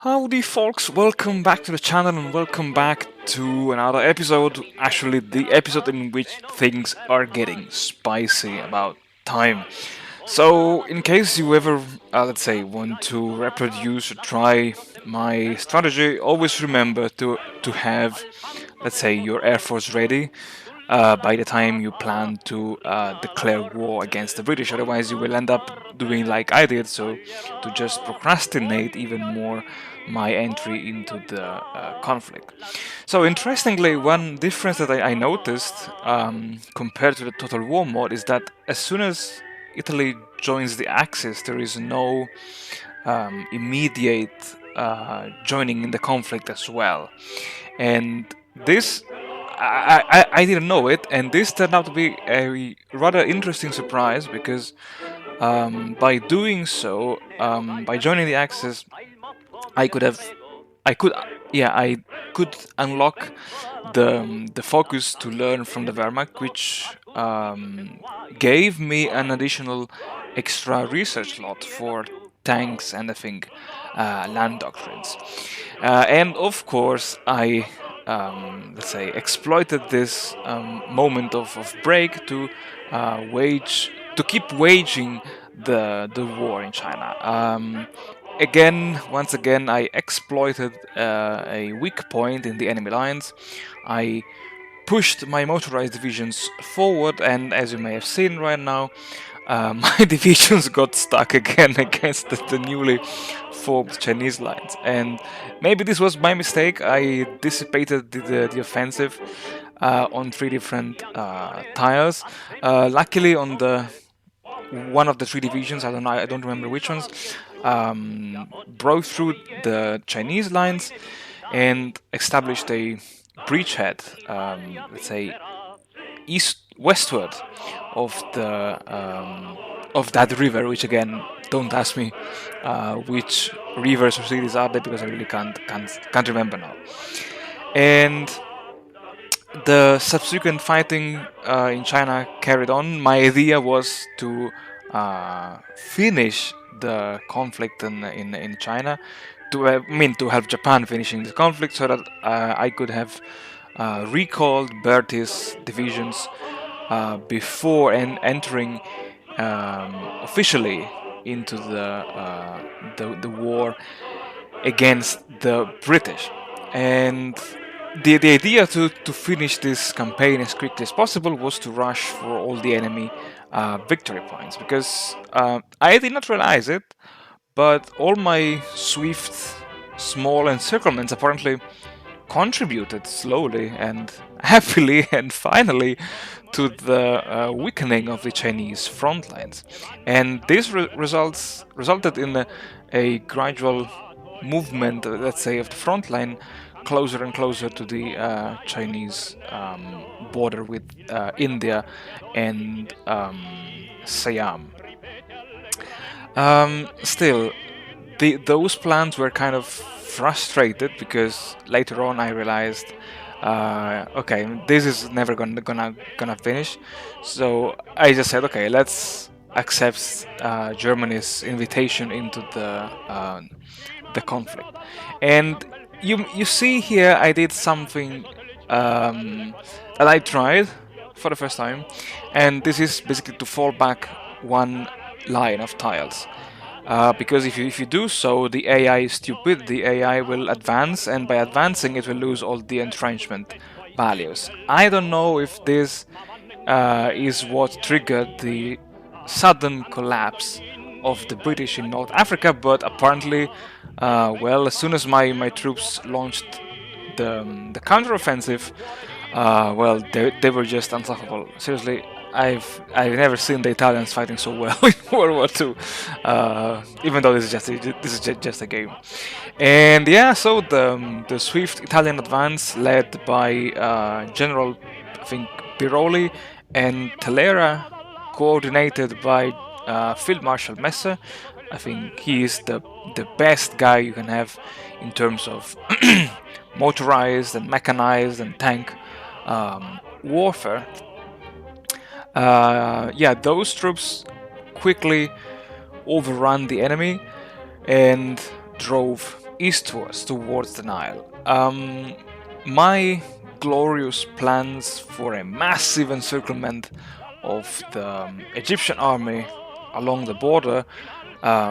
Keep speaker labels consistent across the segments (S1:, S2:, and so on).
S1: Howdy folks, welcome back to the channel and welcome back to another episode, actually the episode in which things are getting spicy about time. So in case you ever, let's say, want to reproduce or try my strategy, always remember to have, let's say, your air force ready by the time you plan to declare war against the British. Otherwise, you will end up doing like I did, so to just procrastinate even more my entry into the conflict. So, interestingly, one difference that I noticed compared to the Total War mode is that as soon as Italy joins the Axis, there is no immediate joining in the conflict as well. And this I didn't know it, and this turned out to be a rather interesting surprise because by doing so, by joining the Axis, I could have, I could, yeah, I could unlock the focus to learn from the Wehrmacht, which gave me an additional extra research slot for tanks and I think land doctrines. And of course, I let's say exploited this moment of break to keep waging the war in China. Once again, I exploited a weak point in the enemy lines. I pushed my motorized divisions forward, and as you may have seen right now, my divisions got stuck again against the newly formed Chinese lines. And maybe this was my mistake. I dissipated the offensive on three different tiles. Luckily, on the one of the three divisions, I don't remember which ones, broke through the Chinese lines and established a breachhead, let's say westward of that river. Which again, don't ask me which rivers or cities are there because I really can't remember now. And the subsequent fighting in China carried on. My idea was to finish the conflict in China, to help Japan finishing the conflict, so that I could have recalled Bertie's divisions before entering officially into the war against the British. And the idea to finish this campaign as quickly as possible was to rush for all the enemy victory points, because I did not realize it, but all my swift small encirclements apparently contributed slowly and happily and finally to the weakening of the Chinese front lines. And this resulted in a gradual movement, let's say, of the front line closer and closer to the Chinese border with India and Siam. Still, those plans were kind of frustrated because later on I realized, okay, this is never gonna finish. So I just said, okay, let's accept Germany's invitation into the conflict. And you see here, I did something that I tried for the first time, and this is basically to fall back one line of tiles. Because if you do so, the AI is stupid. The AI will advance, and by advancing, it will lose all the entrenchment values. I don't know if this is what triggered the sudden collapse of the British in North Africa, but apparently, well, as soon as my troops launched the counteroffensive, well, they were just unstoppable. Seriously, I've never seen the Italians fighting so well in World War II. Even though this is just a game. And yeah, so the swift Italian advance, led by General, I think, Piroli, and Telera, coordinated by Field Marshal Messer. I think he is the best guy you can have in terms of motorized and mechanized and tank warfare. Yeah, those troops quickly overrun the enemy and drove eastwards towards the Nile. My glorious plans for a massive encirclement of the Egyptian army along the border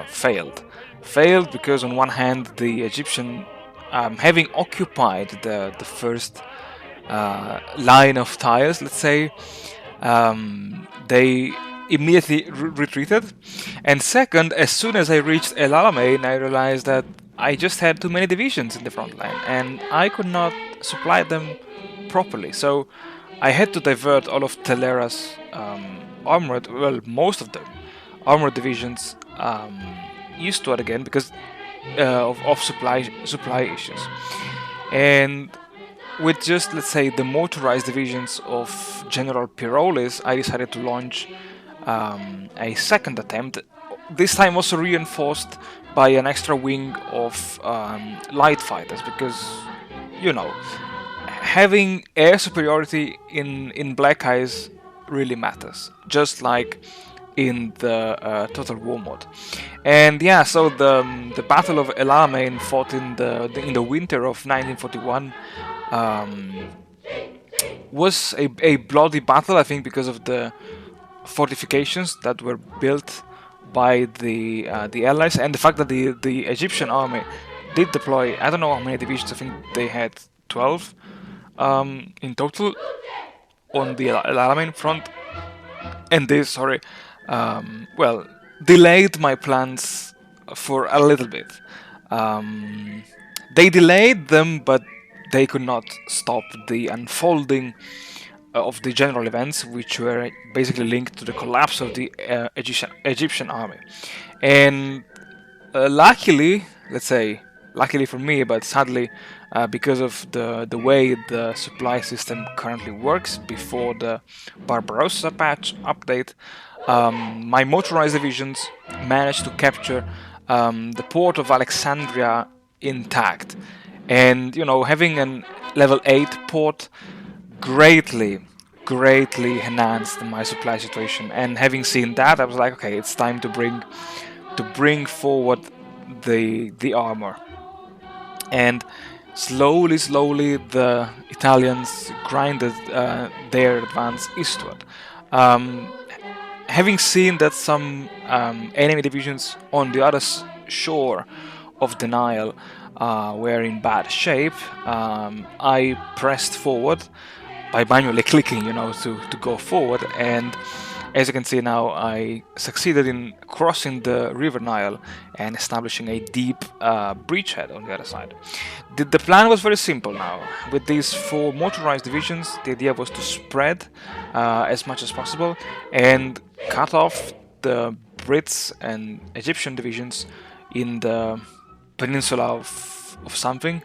S1: failed. Failed because, on one hand, the Egyptian, having occupied the first line of tiles, let's say, they immediately retreated. And second, as soon as I reached El Alamein, I realized that I just had too many divisions in the front line and I could not supply them properly. So I had to divert all of Telera's armored, well, most of them, armored divisions eastward again because of supply issues. And with just, let's say, the motorized divisions of General Pirolis, I decided to launch a second attempt, this time also reinforced by an extra wing of light fighters, because, you know, having air superiority in Black Eyes really matters, just like in the Total War mode. And yeah, so the Battle of El Alamein, fought in the winter of 1941, was a bloody battle, I think, because of the fortifications that were built by the Allies, and the fact that the Egyptian army did deploy, I don't know how many divisions, I think they had 12 in total on the El Alamein front. And this, sorry, well, delayed my plans for a little bit. They delayed them, but they could not stop the unfolding of the general events, which were basically linked to the collapse of the Egyptian army. And luckily, let's say, luckily for me, but sadly, because of the way the supply system currently works before the Barbarossa patch update, my motorized divisions managed to capture the port of Alexandria intact. And, you know, having an level 8 port greatly enhanced my supply situation. And having seen that, I was like, okay, it's time to bring forward the armor. And slowly the Italians grinded their advance eastward. Having seen that some enemy divisions on the other shore of the Nile were in bad shape, I pressed forward by manually clicking, you know, to go forward. And as you can see now, I succeeded in crossing the River Nile and establishing a deep breachhead on the other side. The plan was very simple now. With these 4 motorized divisions, the idea was to spread as much as possible and cut off the Brits and Egyptian divisions in the peninsula of something.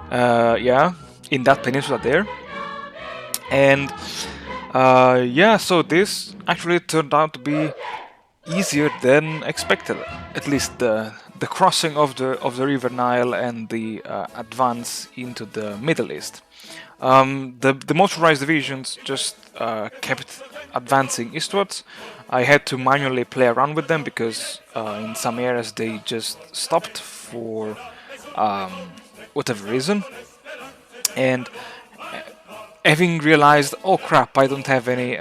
S1: Yeah, in that peninsula there. And yeah, so this actually turned out to be easier than expected. At least the crossing of the River Nile and the advance into the Middle East. The motorized divisions just kept advancing eastwards. I had to manually play around with them because in some areas they just stopped for whatever reason. And having realized, oh crap, I don't have any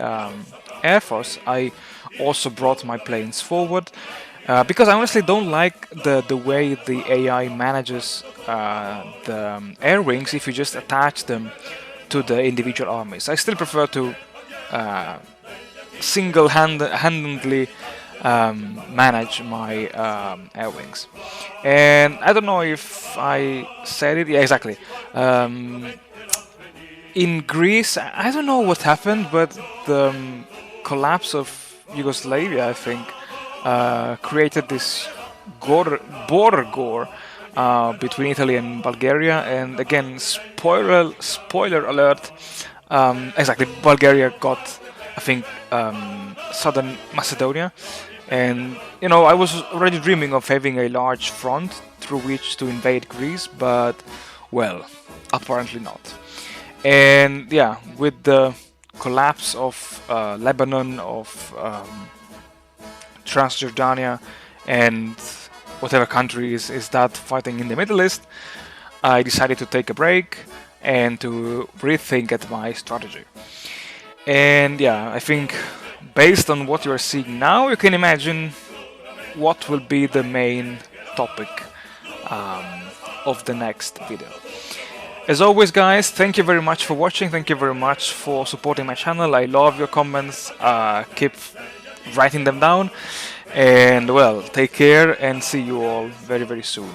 S1: air force, I also brought my planes forward. Because I honestly don't like the way the AI manages the air wings if you just attach them to the individual armies. I still prefer to single-handedly manage my air wings. And I don't know if I said it. Yeah, exactly. In Greece, I don't know what happened, but the collapse of Yugoslavia, I think, created this border gore between Italy and Bulgaria. And again, spoiler alert, exactly, Bulgaria got, I think, southern Macedonia. And, you know, I was already dreaming of having a large front through which to invade Greece, but, well, apparently not. And yeah, with the collapse of Lebanon, of Transjordania, and whatever country is that fighting in the Middle East, I decided to take a break and to rethink at my strategy. And yeah, I think based on what you are seeing now, you can imagine what will be the main topic um, of the next video. As always, guys, thank you very much for watching. Thank you very much for supporting my channel. I love your comments. Keep writing them down. And well, take care and see you all very, very soon.